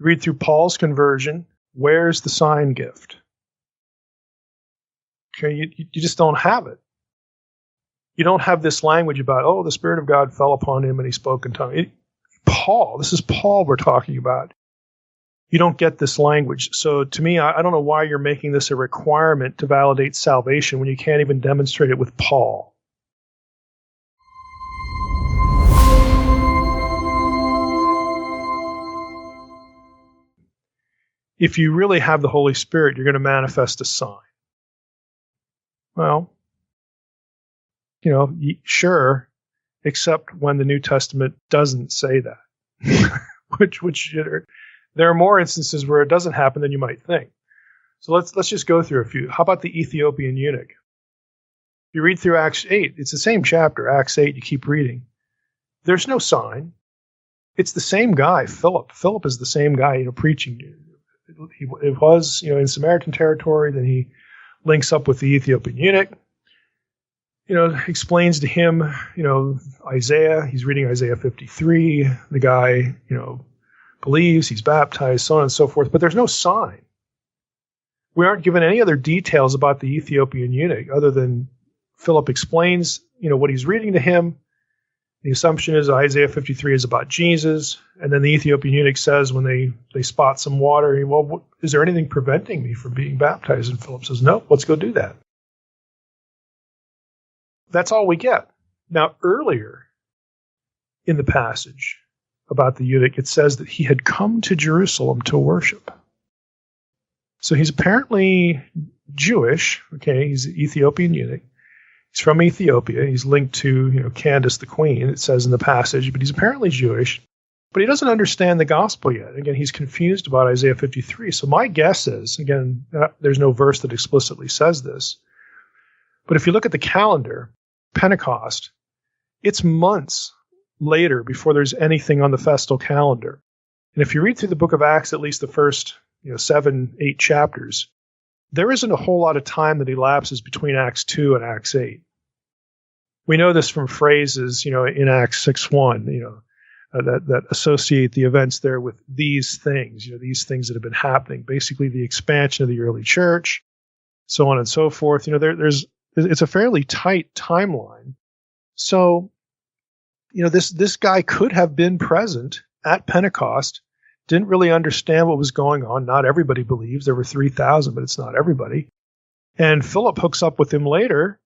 Read through Paul's conversion. Where's the sign gift? Okay, you just don't have it. You don't have this language about, oh, the Spirit of God fell upon him and he spoke in tongues. This is Paul we're talking about. You don't get this language. So to me, I don't know why you're making this a requirement to validate salvation when you can't even demonstrate it with Paul. If you really have the Holy Spirit, you're going to manifest a sign. Well, sure, except when the New Testament doesn't say that, which there are more instances where it doesn't happen than you might think. So let's just go through a few. How about the Ethiopian eunuch? You read through Acts 8. It's the same chapter, Acts 8. You keep reading. There's no sign. It's the same guy, Philip. Philip is the same guy, preaching. It was, in Samaritan territory. Then he links up with the Ethiopian eunuch. Explains to him, Isaiah. He's reading Isaiah 53. The guy, believes, he's baptized, so on and so forth. But there's no sign. We aren't given any other details about the Ethiopian eunuch other than Philip explains, what he's reading to him. The assumption is Isaiah 53 is about Jesus. And then the Ethiopian eunuch says when they spot some water, well, is there anything preventing me from being baptized? And Philip says, no, let's go do that. That's all we get. Now, earlier in the passage about the eunuch, it says that he had come to Jerusalem to worship. So he's apparently Jewish. Okay, he's an Ethiopian eunuch. He's from Ethiopia. He's linked to, Candace the queen, it says in the passage, but he's apparently Jewish. But he doesn't understand the gospel yet. Again, he's confused about Isaiah 53. So my guess is, again, there's no verse that explicitly says this, but if you look at the calendar, Pentecost, it's months later before there's anything on the festal calendar. And if you read through the book of Acts, at least the first 7-8 chapters, there isn't a whole lot of time that elapses between Acts 2 and Acts 8. We know this from phrases, in Acts 6:1, that associate the events there with these things, these things that have been happening, basically the expansion of the early church, so on and so forth. It's a fairly tight timeline. So, this guy could have been present at Pentecost, didn't really understand what was going on. Not everybody believes. There were 3,000, but it's not everybody. And Philip hooks up with him later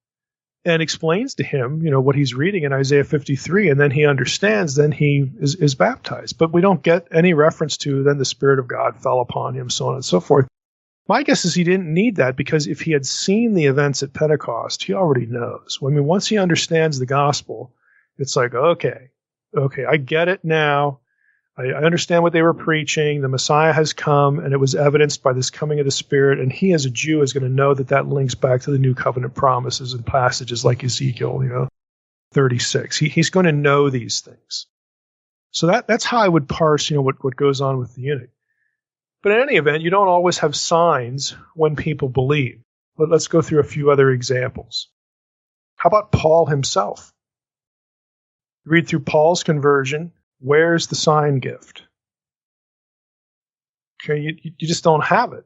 and explains to him, what he's reading in Isaiah 53, and then he understands, then he is baptized. But we don't get any reference to then the Spirit of God fell upon him, so on and so forth. My guess is he didn't need that because if he had seen the events at Pentecost, he already knows. Once he understands the gospel, it's like, okay, I get it now. I understand what they were preaching. The Messiah has come, and it was evidenced by this coming of the Spirit. And he, as a Jew, is going to know that links back to the New Covenant promises and passages like Ezekiel, 36. He's going to know these things. So that's how I would parse, what goes on with the eunuch. But in any event, you don't always have signs when people believe. But let's go through a few other examples. How about Paul himself? Read through Paul's conversion. Where's the sign gift? Okay, you just don't have it.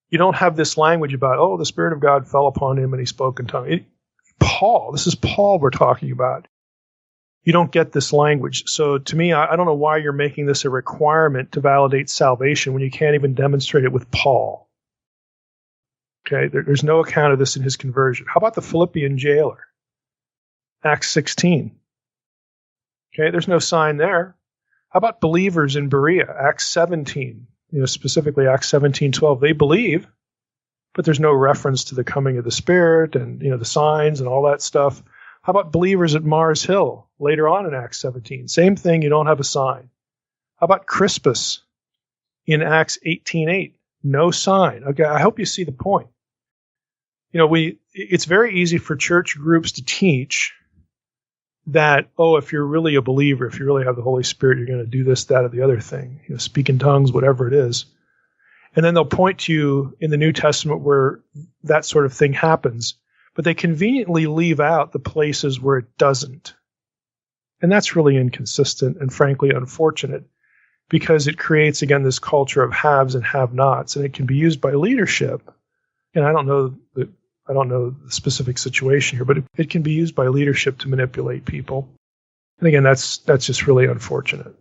You don't have this language about, oh, the Spirit of God fell upon him and he spoke in tongues. This is Paul we're talking about. You don't get this language. So to me, I don't know why you're making this a requirement to validate salvation when you can't even demonstrate it with Paul. Okay, there's no account of this in his conversion. How about the Philippian jailer? Acts 16. Okay, there's no sign there. How about believers in Berea? Acts 17, specifically Acts 17:12. They believe, but there's no reference to the coming of the Spirit and, the signs and all that stuff. How about believers at Mars Hill later on in Acts 17? Same thing, you don't have a sign. How about Crispus in Acts 18:8? No sign. Okay, I hope you see the point. It's very easy for church groups to teach that, if you're really a believer, if you really have the Holy Spirit, you're going to do this, that, or the other thing, speak in tongues, whatever it is. And then they'll point to you in the New Testament where that sort of thing happens, but they conveniently leave out the places where it doesn't. And that's really inconsistent and frankly unfortunate. because it creates, again, this culture of haves and have-nots, and it can be used by leadership. And I don't know the specific situation here, but it can be used by leadership to manipulate people. And again, that's just really unfortunate.